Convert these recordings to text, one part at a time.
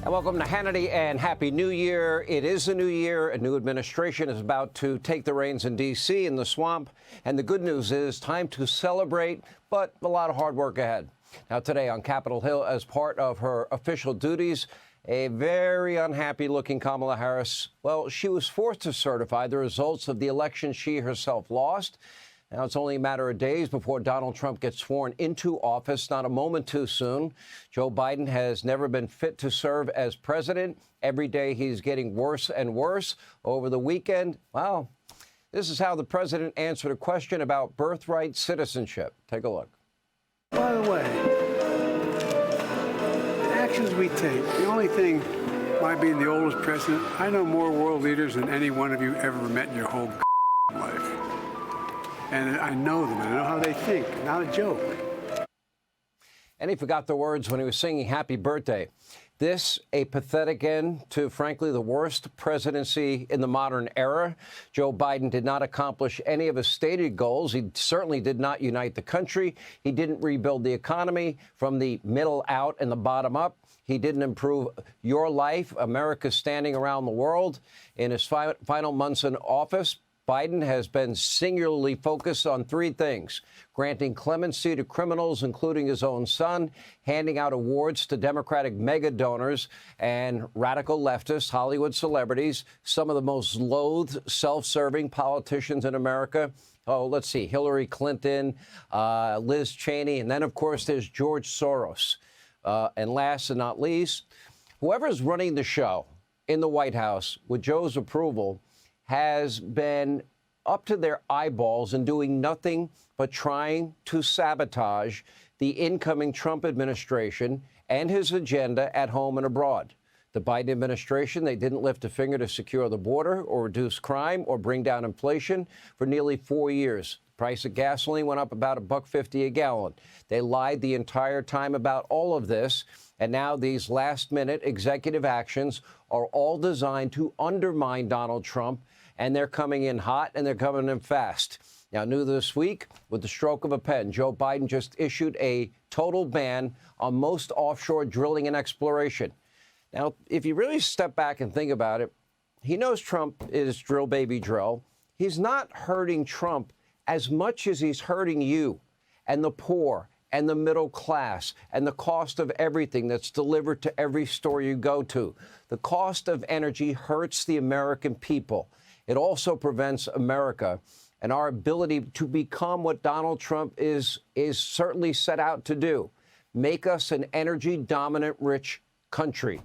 And welcome to Hannity and Happy New Year. It is a new year. A new administration is about to take the reins in D.C. in the swamp. And the good news is time to celebrate, but a lot of hard work ahead. Now, today on Capitol Hill, as part of her official duties, a very unhappy-looking Kamala Harris, well, she was forced to certify the results of the election she herself lost. Now, it's only a matter of days before Donald Trump gets sworn into office, not a moment too soon. Joe Biden has never been fit to serve as president. Every day he's getting worse and worse. Over the weekend, well, this is how the president answered a question about birthright citizenship. Take a look. By the way, the actions we take, the only thing, my being the oldest president, I know more world leaders than any one of you ever met in your whole life. And I know them, and I know how they think, not a joke. And he forgot the words when he was singing Happy Birthday. This, a pathetic end to, frankly, the worst presidency in the modern era. Joe Biden did not accomplish any of his stated goals. He certainly did not unite the country. He didn't rebuild the economy from the middle out and the bottom up. He didn't improve your life, America's standing around the world. In his final months in office, Biden has been singularly focused on three things: granting clemency to criminals, including his own son, handing out awards to Democratic mega donors and radical leftists, Hollywood celebrities, some of the most loathed, self-serving politicians in America. Oh, let's see, Hillary Clinton, Liz Cheney, and then, of course, there's George Soros. And last and not least, whoever's running the show in the White House with Joe's approval has been up to their eyeballs and doing nothing but trying to sabotage the incoming Trump administration and his agenda at home and abroad. The Biden administration, they didn't lift a finger to secure the border or reduce crime or bring down inflation for nearly 4 years. The price of gasoline went up about $1.50 a gallon. They lied the entire time about all of this. And now these last-minute executive actions are all designed to undermine Donald Trump. And they're coming in hot, and they're coming in fast. Now, new this week, with the stroke of a pen, Joe Biden just issued a total ban on most offshore drilling and exploration. Now, if you really step back and think about it, he knows Trump is drill, baby, drill. He's not hurting Trump as much as he's hurting you and the poor and the middle class and the cost of everything that's delivered to every store you go to. The cost of energy hurts the American people. It also prevents America and our ability to become what Donald Trump is certainly set out to do: make us an energy-dominant, rich country.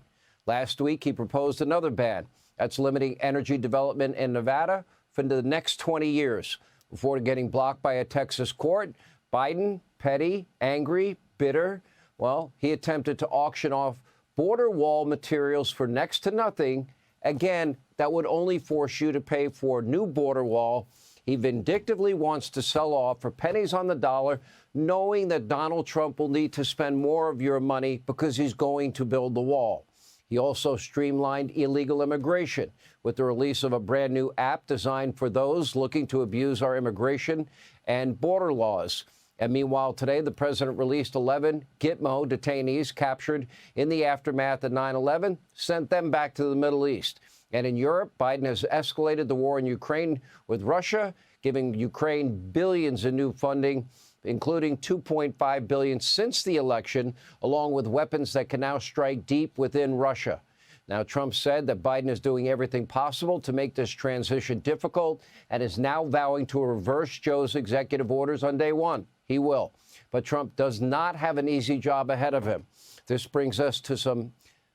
Last week, he proposed another ban that's limiting energy development in Nevada for the next 20 years. Before getting blocked by a Texas court, Biden, petty, angry, bitter, well, he attempted to auction off border wall materials for next to nothing. Again, that would only force you to pay for a new border wall. He vindictively wants to sell off for pennies on the dollar, knowing that Donald Trump will need to spend more of your money because he's going to build the wall. He also streamlined illegal immigration with the release of a brand new app designed for those looking to abuse our immigration and border laws. And meanwhile, today, the president released 11 Gitmo detainees captured in the aftermath of 9/11, sent them back to the Middle East. And in Europe, Biden has escalated the war in Ukraine with Russia, giving Ukraine billions in new funding, including $2.5 billion since the election, along with weapons that can now strike deep within Russia. Now, Trump said that Biden is doing everything possible to make this transition difficult and is now vowing to reverse Joe's executive orders on day one. He will. But Trump does not have an easy job ahead of him. This brings us to some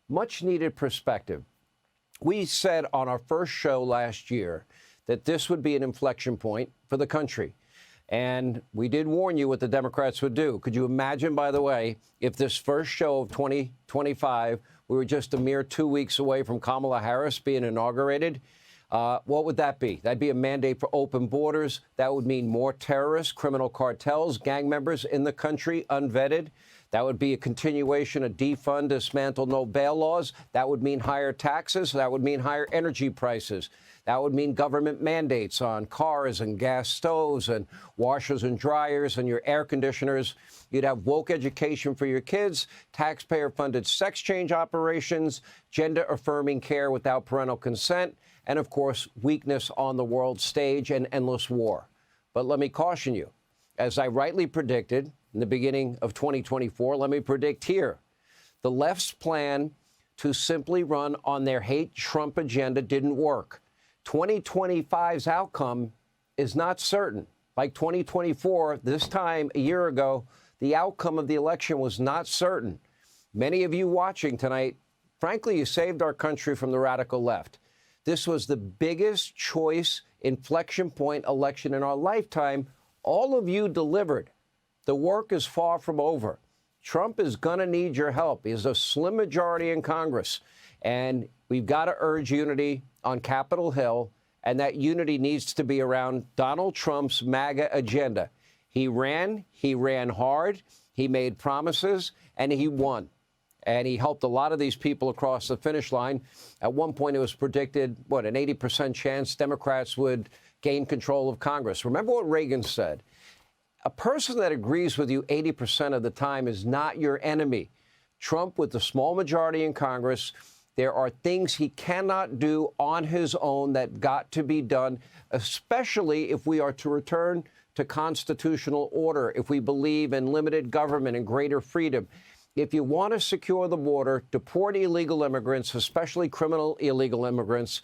much-needed perspective. We said on our first show last year that this would be an inflection point for the country. And we did warn you what the Democrats would do. Could you imagine, by the way, if this first show of 2025, we were just a mere 2 weeks away from Kamala Harris being inaugurated? What would that be? That'd be a mandate for open borders. That would mean more terrorists, criminal cartels, gang members in the country, unvetted. That would be a continuation of defund, dismantle, no bail laws. That would mean higher taxes. That would mean higher energy prices. That would mean government mandates on cars and gas stoves and washers and dryers and your air conditioners. You'd have woke education for your kids, taxpayer-funded sex change operations, gender-affirming care without parental consent, and, of course, weakness on the world stage and endless war. But let me caution you, as I rightly predicted in the beginning of 2024, let me predict here, the left's plan to simply run on their hate Trump agenda didn't work. 2025's outcome is not certain. Like 2024, this time a year ago, the outcome of the election was not certain. Many of you watching tonight, frankly, you saved our country from the radical left. This was the biggest choice inflection point election in our lifetime. All of you delivered. The work is far from over. Trump is going to need your help. He has a slim majority in Congress, and we've got to urge unity on Capitol Hill, and that unity needs to be around Donald Trump's MAGA agenda. He ran hard, he made promises, and he won. And he helped a lot of these people across the finish line. At one point, it was predicted, an 80% chance Democrats would gain control of Congress. Remember what Reagan said? A person that agrees with you 80% of the time is not your enemy. Trump, with the small majority in Congress, there are things he cannot do on his own that got to be done, especially if we are to return to constitutional order, if we believe in limited government and greater freedom. If you want to secure the border, deport illegal immigrants, especially criminal illegal immigrants,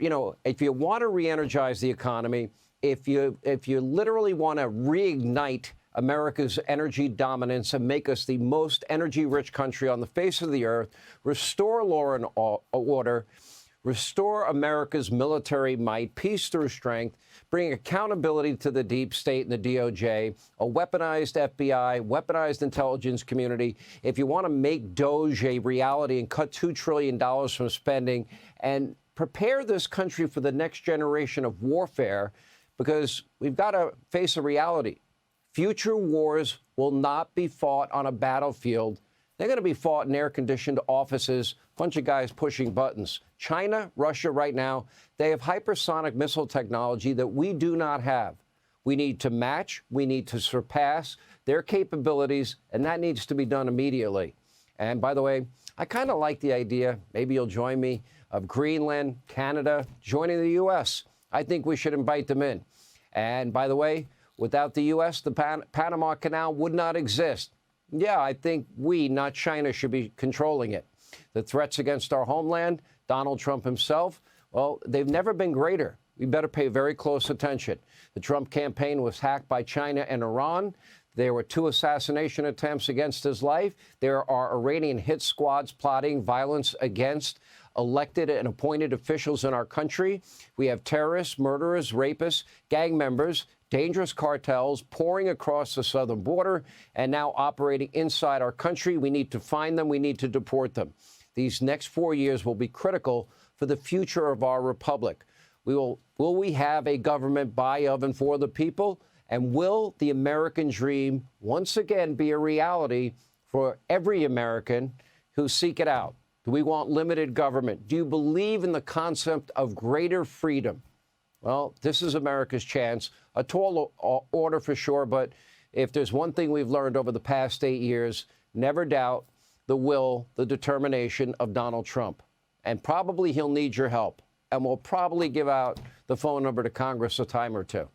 if you want to re-energize the economy, if you literally want to reignite America's energy dominance and make us the most energy-rich country on the face of the earth, restore law and order, restore America's military might, peace through strength, bring accountability to the deep state and the DOJ, a weaponized FBI, weaponized intelligence community. If you want to make DOJ a reality and cut $2 trillion from spending and prepare this country for the next generation of warfare, because we've got to face a reality. Future wars will not be fought on a battlefield. They're going to be fought in air-conditioned offices, a bunch of guys pushing buttons. China, Russia right now, they have hypersonic missile technology that we do not have. We need to match, we need to surpass their capabilities, and that needs to be done immediately. And by the way, I kind of like the idea, maybe you'll join me, of Greenland, Canada, joining the U.S. I think we should invite them in. And by the way, without the U.S., the Panama Canal would not exist. Yeah, I think we, not China, should be controlling it. The threats against our homeland, Donald Trump himself, well, they've never been greater. We better pay very close attention. The Trump campaign was hacked by China and Iran. There were 2 assassination attempts against his life. There are Iranian hit squads plotting violence against elected and appointed officials in our country. We have terrorists, murderers, rapists, gang members, dangerous cartels pouring across the southern border and now operating inside our country. We need to find them. We need to deport them. These next 4 years will be critical for the future of our republic. Will we have a government by, of, and for the people? And will the American dream once again be a reality for every American who seek it out? Do we want limited government? Do you believe in the concept of greater freedom? Well, this is America's chance. A tall order for sure, but if there's one thing we've learned over the past 8 years, never doubt the will, the determination of Donald Trump. And probably he'll need your help. And we'll probably give out the phone number to Congress a time or two.